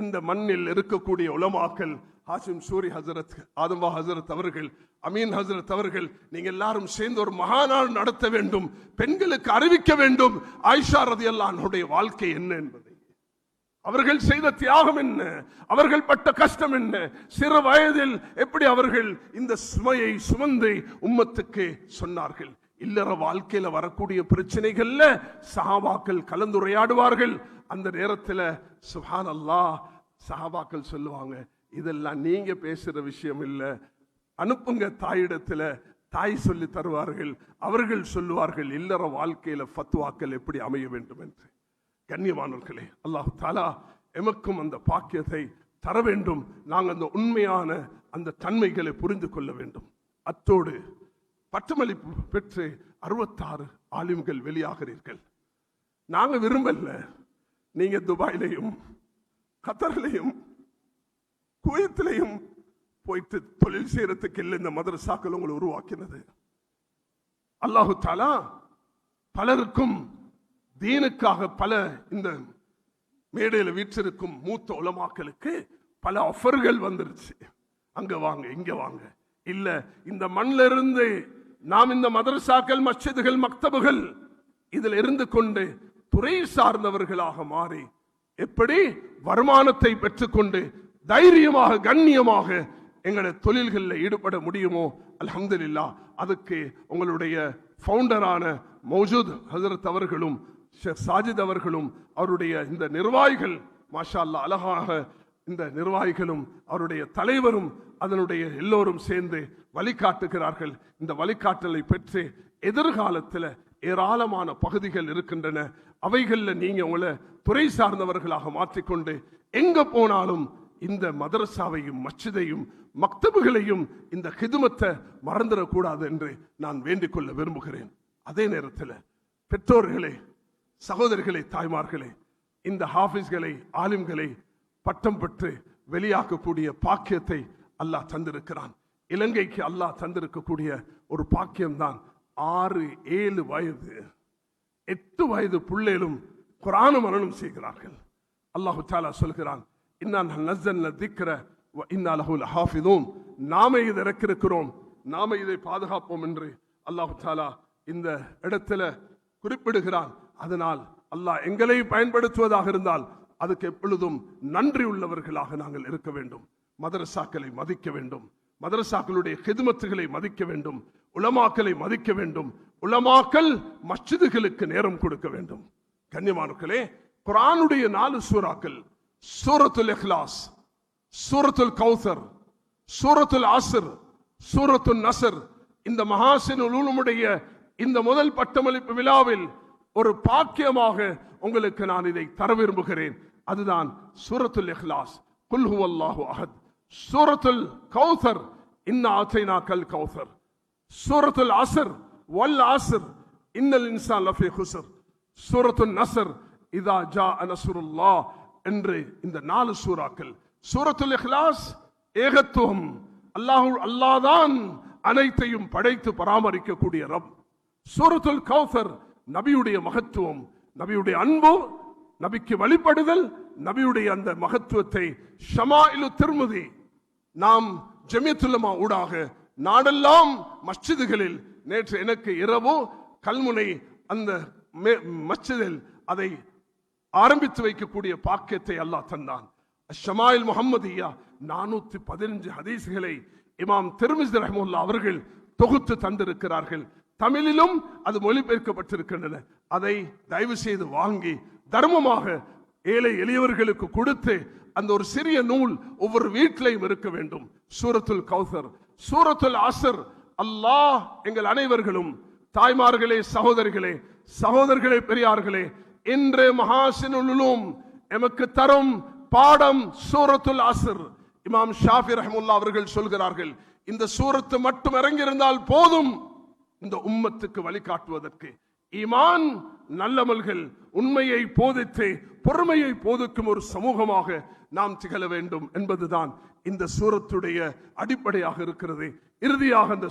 இந்த மண்ணில் இருக்கக்கூடிய உலமாக்கள், ஹாஷிம் சூரி ஹசரத், ஆதம்பா ஹசரத் அவர்கள், அமீன் ஹசரத் அவர்கள், நீங்க எல்லாரும் சேர்ந்து ஒரு மகாநாள் நடத்த வேண்டும், பெண்களுக்கு அறிவிக்க வேண்டும் ஆயிஷா ரலியல்லாஹு அன்ஹுடைய வாழ்க்கை என்ன என்பதை, அவர்கள் செய்த தியாகம் என்ன, அவர்கள் பட்ட கஷ்டம் என்ன, சிறு வயதில் எப்படி அவர்கள் இந்த சுமையை சுமந்து உம்மத்துக்கு சொன்னார்கள். இல்லற வாழ்க்கையில வரக்கூடிய பிரச்சனைகள்ல சஹாபாக்கள் கலந்துரையாடுவார்கள். அந்த நேரத்தில் சுப்ஹானல்லாஹ் சஹாபாக்கள் சொல்லுவாங்க, இதெல்லாம் நீங்க பேசுற விஷயம் இல்ல, அனுப்புங்க தாயிடத்துல, தாய் சொல்லி தருவார்கள். அவர்கள் சொல்லுவார்கள் இல்லற வாழ்க்கையில ஃபத்வாக்கள் எப்படி அமைய வேண்டும் என்று. கண்ணியமானவர்களே, அல்லாஹ் தஆலா எமக்கும் அந்த பாக்கியத்தை தர வேண்டும். நாங்கள் அந்த உண்மையான அந்த தன்மைகளை புரிந்து கொள்ள வேண்டும். அத்தோடு பட்டமளிப்பு பெற்று 66 ஆலிம்கள் வெளியாகிறீர்கள். நாங்க விரும்பல, நீங்க துபாயிலையும் கத்தர்லையும் குவைத்திலையும் போயிட்டு தொழில் செய்யறதுக்கு இல்லை இந்த மதரசாக்கள் உங்களை உருவாக்கினது. அல்லாஹு தஆலா பலருக்கும் தீனுக்காக பல இந்த மேடையில் வீற்றிருக்கும் மூத்த உலமாக்களுக்கு பல ஆஃபர்கள் வந்துருச்சு. அங்க வாங்க, இங்க வாங்க. இல்ல, இந்த மண்ணில் இருந்து நாம் இந்த மதரசாக்கள், மஸ்ஜிதுகள், மக்தபுகள் இதில் இருந்து கொண்டு துறை சார்ந்தவர்களாக மாறி எப்படி வருமானத்தை பெற்றுக்கொண்டு தைரியமாக கண்ணியமாக எங்களுடைய தொழில்களில் ஈடுபட முடியுமோ, அல்ஹம்துலில்லாஹ். அதுக்கு உங்களுடைய ஃபவுண்டரான மௌஜூத் ஹசரத் அவர்களும் ஷேக் சாஜித் அவர்களும் அவருடைய இந்த நிர்வாகிகள் மாஷா அல்லாஹ் அழகாக இந்த நிர்வாகிகளும் அவருடைய தலைவரும் அதனுடைய எல்லோரும் சேர்ந்து வழிகாட்டுகிறார்கள். இந்த வழிகாட்டலை பெற்று எதிர்காலத்தில் ஏராளமான பகுதிகள் இருக்கின்றன. அவைகளில் நீங்க உங்களை துறை சார்ந்தவர்களாக மாற்றிக்கொண்டு எங்க போனாலும் இந்த மதரசாவையும் மஸ்ஜிதையும் மக்தபுகளையும் இந்த ஹிதுமத்தை மறந்துடக்கூடாது என்று நான் வேண்டிக் கொள்ள விரும்புகிறேன். அதே நேரத்தில் பெற்றோர்களே, சகோதரிகளே, தாய்மார்களே, இந்த ஹாஃபிஸ்களை, ஆலிம்களை பட்டம் பெற்று வெளியாக்கக்கூடிய பாக்கியத்தை அல்லாஹ் தந்திருக்கிறான். இலங்கைக்கு அல்லாஹ் தந்திருக்கக்கூடிய ஒரு பாக்கியம்தான் 6-7 வயது 8 வயது பிள்ளைகளும் குர்ஆன் மனனம் செய்கிறார்கள். அல்லாஹ் தஆலா சொல்கிறான், இன்னா நஸல்னா திக்ர வ இன்னா லஹு லஹாஃபிதூன், நாமே இதை இறக்கிருக்கிறோம், நாமே இதை பாதுகாப்போம் என்று அல்லாஹ் தஆலா இந்த இடத்துல குறிப்பிடுகிறான். அதனால் அல்லாஹ் எங்களை பயன்படுத்துவதாக இருந்தால் அதுக்கு எப்பொழுதும் நன்றி உள்ளவர்களாக நாங்கள் இருக்க வேண்டும். மதரசாக்களை மதிக்க வேண்டும், மதரசாக்களுடைய ஹிதுமத்துகளை மதிக்க வேண்டும், உலமாக்களை மதிக்க வேண்டும். உலமாக்கள் மஸ்ஜிதுகளுக்கு நேரம் கொடுக்க வேண்டும். கண்ணியமானவர்களே, குர்ஆனுடைய 4 சூறாக்கள், சூரத்துல் இக்லாஸ், சூரத்துல் கௌசர், சூரத்துல் அஸ்ர், சூரத்துல் நஸ்ர், இந்த மஹாசினுல் உலூமுடைய இந்த முதல் பட்டமளிப்பு விழாவில் ஒரு பாக்கியமாக உங்களுக்கு நான் இதை தர விரும்புகிறேன். அதுதான் சூரத்துல் இக்லாஸ், குல் ஹுவல்லாஹு அஹத், சூரத்துல் கௌசர், இன்னா ஆதைனாக்கல் கௌசர், சூரத்துல் அஸ்ர், வல் அஸ்ர், இன்னல் இன்சான லஃபீ குஸ்ர், சூரத்துல் நஸ்ர், இதா ஜாஅ நஸ்ருல்லாஹ் என்று இந்த 4 சூறாக்கள். சூரத்துல் இக்லாஸ் ஏகத்துவம், அல்லாஹ்தான் அனைத்தையும் படைத்து பராமரிக்கக்கூடிய ரப். சூரத்துல் கௌசர் நபியுடைய மகத்துவம், நபியுடைய அன்பு, நபிக்கு வழிபடுதல், நபியுடைய அந்த மகத்துவத்தை ஷமாயிலு திர்மிதி நாம் ஜமியத்துல் உலமா ஊடாக நாடெல்லாம் மஸ்ஜிதுகளில், நேற்று எனக்கு இரவு கல்முனை அந்த மஸ்ஜிதில் அதை ஆரம்பித்து வைக்கக்கூடிய பாக்கியத்தை அல்லாஹ் தந்தான். ஷமாயில் முஹம்மதியா 415 ஹதீஸ்களை இமாம் திர்மிஸி ரஹ்மத்துல்லாஹி அவர்கள் தொகுத்து தந்திருக்கிறார்கள். தமிழிலும் அது மொழிபெயர்க்கப்பட்டிருக்கின்றன. அதை தயவு செய்து வாங்கி தர்மமாக ஏழை எளியவர்களுக்கு கொடுத்து அந்த ஒரு சிறிய நூல் ஒவ்வொரு வீட்டிலையும் இருக்க வேண்டும். சூரத்துல் கௌசர், சூரத்துல் அஸ்ர். அல்லாஹ் எங்கள் அனைவர்களும், தாய்மார்களே, சகோதரிகளே, சகோதரர்களே, பெரியார்களே, இன்று மஹாசினுல் உலூம் எமக்கு தரும் பாடம் சூரத்துல் அஸ்ர். இமாம் ஷாஃபி ரஹ்மத்துல்லாஹி அவர்கள் சொல்கிறார்கள், இந்த சூரத்து மட்டும் இறங்கியிருந்தால் போதும் இந்த உம்மத்துக்கு வழிகாட்டுவதற்கு. ஈமான், நல்லமல்கள், உண்மையை போதித்து பொறுமையை போதிக்கும் ஒரு சமூகமாக நாம் திகழ வேண்டும் என்பதுதான் இந்த சூரத்துடைய அடிப்படையாக இருக்கிறது. இறுதியாக இந்த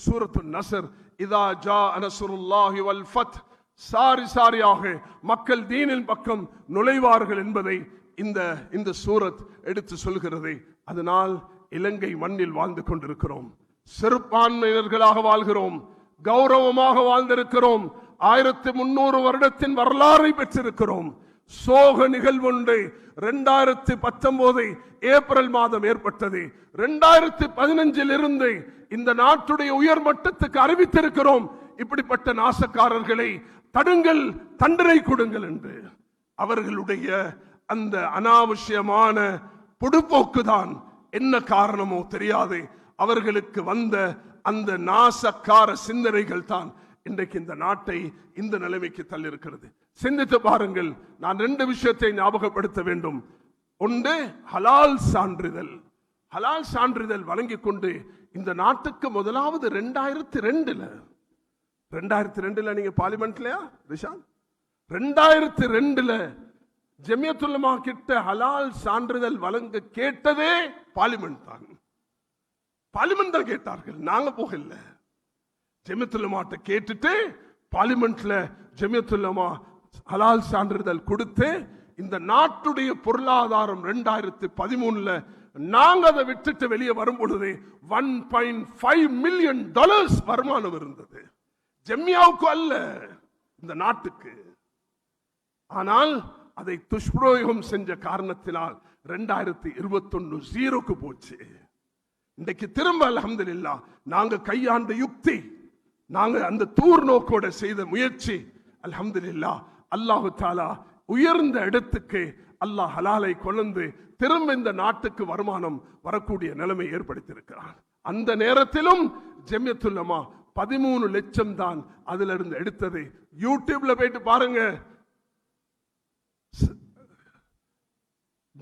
சூரத்து நஸ்ர், இதா ஜாஅ நஸ்ருல்லாஹி வல் ஃபத், சாரி சாரியாக மக்கள் தீனின் பக்கம் நுழைவார்கள் என்பதை இந்த சூரத் எடுத்து சொல்கிறது. அதனால் இலங்கை மண்ணில் வாழ்ந்து கொண்டிருக்கிறோம், சிறுபான்மையினர்களாக வாழ்கிறோம், கௌரவமாக வாழ்ந்திருக்கிறோம், 1300 வருடத்தின் வரலாறை பெற்றிருக்கிறோம். சோக நிகழ்வொன்று 2019 ஏப்ரல் மாதம் ஏற்பட்டது. 2015 இருந்து இந்த நாட்டுடைய உயர் மட்டத்துக்கு அறிவித்திருக்கிறோம், இப்படிப்பட்ட நாசக்காரர்களை தடுங்கள், தண்டனை கொடுங்கள் என்று. அவர்களுடைய அந்த அனாவசியமான பொடுப்போக்குதான் என்ன காரணமோ தெரியாது, அவர்களுக்கு வந்த அந்த நாசக்கார சிந்தனைகள் தான் இன்றைக்கு இந்த நாட்டை இந்த நிலைமைக்கு தள்ளியிருக்கிறது. சிந்தித்து பாருங்கள். நான் 2 விஷயத்தை ஞாபகப்படுத்த வேண்டும். ஒன்று, ஹலால் சான்றிதழ். ஹலால் சான்றிதழ் வழங்கிக் கொண்டு இந்த நாட்டுக்கு முதலாவது 2002 நீங்க பார்லிமெண்ட்லயா ரிஷான், 2002 ஜமியத்துல் உலமா கிட்ட ஹலால் சான்றிதழ் வழங்க கேட்டதே பார்லிமெண்ட் தான். பார்லிமெண்ட் தான் கேட்டார்கள், நாங்க போகல. ஜமியத்துல் உலமாட்ட கேட்டுட்டு பார்லிமெண்ட்ல ஜமியத்துல் உலமா ஹலால் சான்றிதழ் கொடுத்து இந்த நாட்டுடைய பொருளாதாரம் 2013 நாங்க அதை விட்டுட்டு வெளியே வரும் பொழுது $1.5 மில்லியன் வருமானம் இருந்தது. ஜம்மியாவுக்கு அல்ல, இந்த நாட்டுக்கு. ஆனால் அதை துஷ்பிரயோகம் செஞ்ச காரணத்தினால் 2021 ஜீரோக்கு போச்சு. இன்றைக்கு திரும்ப அல்ஹம்துலில்லாஹ் நாங்க கையாண்ட யுக்தி, நாங்க அந்த தூர் நோக்கோட செய்த முயற்சி, அல்ஹம்துலில்லாஹ் அல்லாஹு தஆலா உயர்ந்த இடத்துக்கு அல்லாஹ் ஹலாலை கொண்டு திரும்ப இந்த நாட்டுக்கு வருமானம் வரக்கூடிய நிலைமை ஏற்படுத்தியிருக்கிறார். அந்த நேரத்திலும் ஜமியத்துல் உலமா 13 லட்சம் தான் அதுல இருந்து எடுத்தது. யூடியூப்ல போயிட்டு பாருங்க.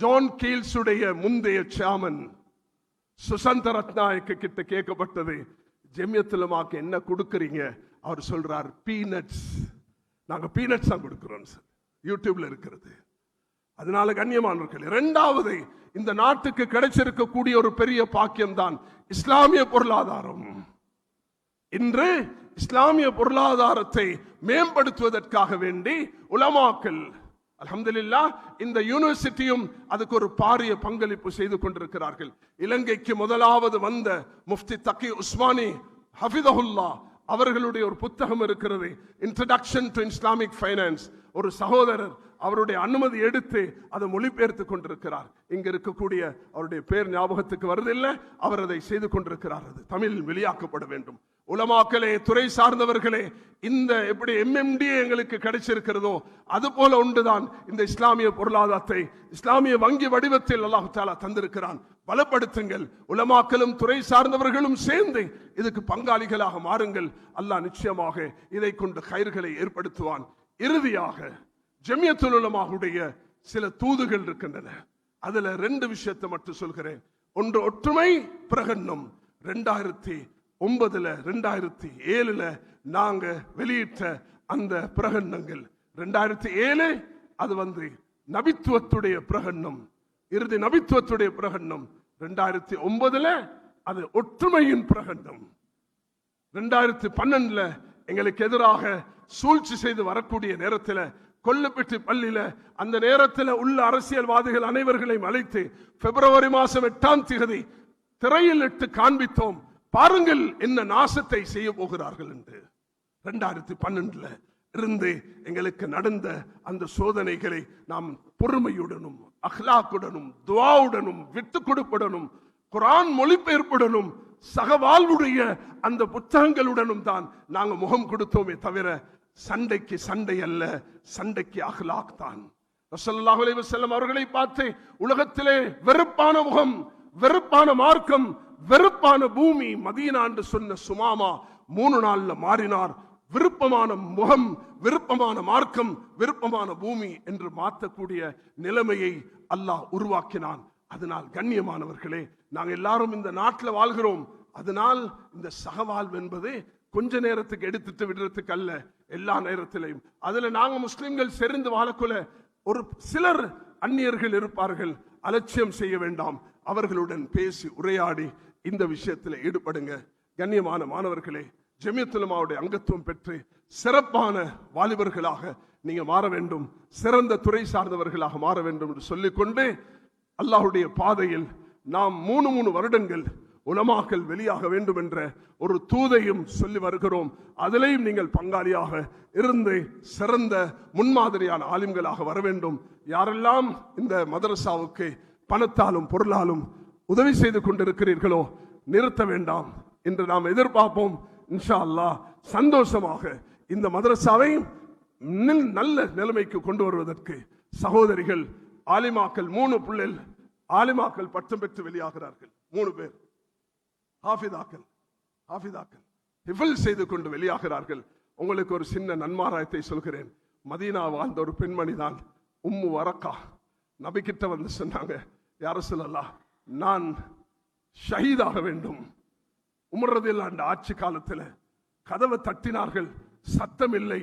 ஜான் கீல்ஸுடைய முந்தைய சேர்மன் சுசந்த ரத்நாயக்க கிட்ட கேட்கப்பட்டது, ஜமியத்துல் உலமாக்கு என்ன கொடுக்கறீங்க? அவர் சொல்றார், பீனட்ஸ். நாங்க பீனட்ஸ் தான் கொடுக்கிறோம். யூடியூப்ல இருக்கிறது. அதனால கண்ணியமானவர்கள், இரண்டாவது இந்த நாட்டுக்கு கிடைச்சிருக்கக்கூடிய ஒரு பெரிய பாக்கியம் தான் இஸ்லாமிய பொருளாதாரம். இன்று இஸ்லாமிய பொருளாதாரத்தை மேம்படுத்துவதற்காக வேண்டி உலமாக்கள் அல்ஹம்துலில்லாஹ் இந்த யூனிவர்சிட்டியும் அதுக்கு ஒரு பாரிய பங்களிப்பு செய்து கொண்டிருக்கிறார்கள். இலங்கைக்கு முதலாவது வந்த முஃப்தி தக்கி உஸ்மானி ஹஃபிதஹுல்லாஹ் அவர்களுடைய ஒரு புத்தகம் இருக்கிறது, இன்ட்ரடக்ஷன் டு இஸ்லாமிக் ஃபைனான்ஸ். ஒரு சகோதரர் அவருடைய அனுமதி எடுத்து அதை மொழிபெயர்த்து கொண்டிருக்கிறார். இங்க இருக்கக்கூடிய அவருடைய பேர் ஞாபகத்துக்கு வருதில்லை, அவர் அதை செய்து கொண்டிருக்கிறார். அது தமிழில் வெளியாக்கப்பட வேண்டும். உலமாக்களே, துறை சார்ந்தவர்களே, இந்த எப்படி MMDA எங்களுக்கு கிடைச்சிருக்கிறதோ அது போல ஒன்றுதான் இந்த இஸ்லாமிய பொருளாதாரத்தை இஸ்லாமிய வங்கி வடிவத்தில் அல்லாஹ் தஆலா தந்திருக்கிறான். பலப்படுத்துங்கள். உலமாக்களும் துறை சார்ந்தவர்களும் சேர்ந்து இதுக்கு பங்காளிகளாக மாறுங்கள். அல்லாஹ் நிச்சயமாக இதை கொண்டு கயிறுகளை ஏற்படுத்துவான். இறுதியாக ஜமியத்துல் உலமாவுடைய சில தூதுகள் இருக்கின்றன. அதுல 2 விஷயத்தை மட்டும் சொல்கிறேன். ஒன்று ஒற்றுமை பிரகடனம். 2009 2007 நாங்க வெளியிட்ட அந்த பிரகடனங்கள். 2007 அது நபித்துவத்துடைய பிரகடனம், இறுதி நபித்துவத்துடைய பிரகடனம். 2009 அது ஒற்றுமையின் பிரகடனம். 2012 எங்களுக்கு எதிராக சூழ்ச்சி செய்து வரக்கூடிய நேரத்தில் கொல்லப்பட்டு பள்ளியில அந்த நேரத்தில் உள்ள அரசியல்வாதிகள் அனைவர்களையும் அழைத்து பிப்ரவரி மாதம் 8ஆம் தேதி திரையில் இட்டு காண்பித்தோம். பாருங்கள் என்ன நாசத்தை செய்ய போகிறார்கள் என்று. 2012 இருந்து எங்களுக்கு நடந்த அந்த சோதனைகளை நாம் பொறுமையுடனும் அஹ்லாக்குடனும் துஆவுடனும் விட்டு கொடுப்புடனும் குர்ஆன் மொழிபெயர்ப்புடனும் சகவாழ்வுடைய அந்த புத்தகங்களுடனும் தான் நாங்க முகம் கொடுத்தோமே தவிர சண்டைக்கு சண்டை அல்ல, சண்டைக்கு அஹ்லாக் தான். ரசூலுல்லாஹி அலைஹி வஸல்லம் அவர்களை பார்த்து உலகத்திலே வெறுப்பான முகம், வெறுப்பான மார்க்கம், வெறுப்பான பூமி மதீனா என்று சொன்ன சுமாமா 3 நாள்ல மாறினார். விருப்பமான முகம், விருப்பமான மார்க்கம், விருப்பமான பூமி என்று மாற்றக்கூடிய நிலைமையை அல்லாஹ் உருவாக்கினான். அதனால் கண்ணியமானவர்களே, நாங்கள் எல்லாரும் இந்த நாட்டில் வாழ்கிறோம். அதனால் இந்த சகவாழ்வு என்பது கொஞ்ச நேரத்துக்கு எடுத்துட்டு விடுறதுக்கு அல்ல, எல்லா நேரத்திலையும். அதுல நாங்க முஸ்லிம்கள் செறிந்து வாழக்குள்ள ஒரு சிலர் அந்நியர்கள் இருப்பார்கள். அலட்சியம் செய்ய வேண்டாம். அவர்களுடன் பேசி உரையாடி இந்த விஷயத்தில் ஈடுபடுங்க. கண்ணியமான மாணவர்களே, ஜமியத்துல் உலமாவுடைய அங்கத்துவம் பெற்று சிறப்பான வாலிபர்களாக நீங்க மாற வேண்டும், சிறந்த துறை சார்ந்தவர்களாக மாற வேண்டும் என்று சொல்லிக்கொண்டு அல்லாஹ்வுடைய பாதையில் நாம் 3 வருடங்கள் உலமாக்கள் வெளியாக வேண்டும் என்ற ஒரு தூதையும் சொல்லி வருகிறோம். அதிலையும் நீங்கள் பங்காளியாக இருந்து சிறந்த முன்மாதிரியான ஆலிம்களாக வர வேண்டும். யாரெல்லாம் இந்த மதரசாவுக்கு பணத்தாலும் பொருளாலும் உதவி செய்து கொண்டிருக்கிறீர்களோ நிறுத்த வேண்டாம். இன்று நாம் எதிர்பார்ப்போம், இன்ஷா அல்லாஹ் சந்தோஷமாக இந்த மதரசாவை நல்ல நிலைமைக்கு கொண்டு வருவதற்கு சகோதரிகள் ஆலிமாக்கள் 3 பிள்ளைகள் ஆலிமாக்கள் பட்டம் பெற்று வெளியாகிறார்கள். 3 பேர் ஹாஃபிதாக்கள் ஹிஃப்ல் செய்து கொண்டு வெளியாகிறார்கள். உங்களுக்கு ஒரு சின்ன நன்மாராயத்தை சொல்கிறேன். மதீனா வாழ்ந்த ஒரு பெண்மணி தான் உம்மு வரக்கா. நபி கிட்ட வந்து சொன்னாங்க, யா ரசூலல்லாஹ், நான் ஷஹீதாக வேண்டும். உமர் ரலியல்லாஹு அன்ஹு ஆட்சி காலத்தில் கதவை தட்டினார்கள், சத்தம் இல்லை.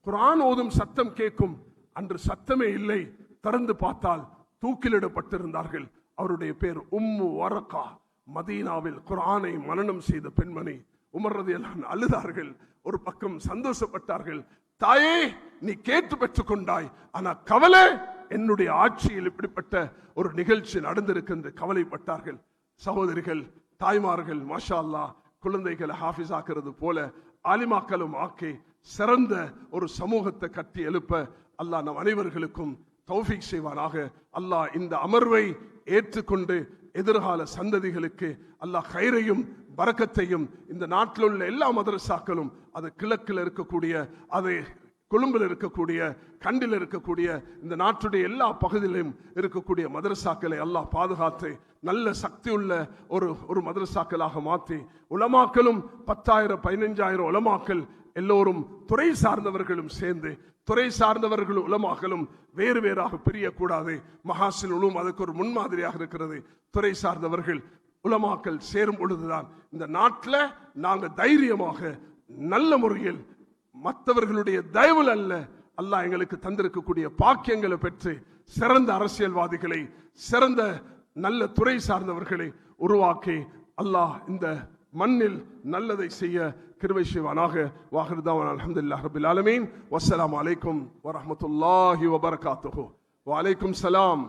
குர்ஆன் ஓதும் சத்தம் கேட்கும். அன்று சத்தமே இல்லை. திறந்து பார்த்தால் தூக்கிலிடப்பட்டிருந்தார்கள். அவருடைய பேர் உம்மு வரக்கா. மதீனாவில் குர்ஆனை மனனம் செய்த பெண்மணி. உமர் ரலியல்லாஹு அன்ஹு அழுதார்கள், ஒரு பக்கம் சந்தோஷப்பட்டார்கள். தாயே, நீ கேட்டு பெற்றுக் கொண்டாய், ஆனா கவலை, என்னுடைய ஆட்சியில் இப்படிப்பட்ட ஒரு நிகழ்ச்சி நடந்திருக்கு கவலைப்பட்டார்கள். சகோதரிகள், தாய்மார்கள், மாஷா அல்லாஹ், குழந்தைகளை ஹாஃபிஸ் ஆக்குறது போல ஆலிமாக்களும் ஆக்கி சிறந்த ஒரு சமூகத்தை கட்டி எழுப்ப அல்லாஹ் நம் அனைவர்களுக்கும் தௌஃபீக் செய்வானாக. அல்லாஹ் இந்த அமர்வை ஏற்றுக்கொண்டு எதிர்கால சந்ததிகளுக்கு அல்லாஹ் கைரையும் பரக்கத்தையும், இந்த நாட்டில் உள்ள எல்லா மதரசாக்களும், அது கிழக்கில் இருக்கக்கூடிய, அது கொழும்பில் இருக்கக்கூடிய, கண்டில் இருக்கக்கூடிய, இந்த நாட்டுடைய எல்லா பகுதியிலும் இருக்கக்கூடிய மதரசாக்களை அல்லாஹ் பாதுகாத்து நல்ல சக்தி உள்ள ஒரு மதரசாக்களாக மாற்றி உலமாக்களும் 10,000 15,000 உலமாக்கள் எல்லோரும் துறை சார்ந்தவர்களும் சேர்ந்து, துறை சார்ந்தவர்கள் உலமாக்களும் வேறு வேறாக பிரியக்கூடாது. மஹாசில் உலூம் அதுக்கு ஒரு முன்மாதிரியாக இருக்கிறது. துறை சார்ந்தவர்கள் உலமாக்கள் சேரும் பொழுதுதான் இந்த நாட்டில் நாங்கள் தைரியமாக நல்ல முறையில் மற்றவர்களுடைய தயவுல அல்ல, அல்லாஹ் எங்களுக்கு தந்திருக்கக்கூடிய பாக்கியங்களை பெற்று சிறந்த அரசியல்வாதிகளை, சிறந்த நல்ல துறை சார்ந்தவர்களை உருவாக்கி அல்லாஹ் இந்த மண்ணில் நல்லதை செய்ய கிருபை செய்வானாக. வாஹிர் தஅவானா அல்ஹம்துலில்லாஹி ரப்பில் ஆலமீன். வஸ்ஸலாமு அலைக்கும் வரஹ்மத்துல்லாஹி வபரகாத்துஹு. வ அலைக்கும் ஸலாம்.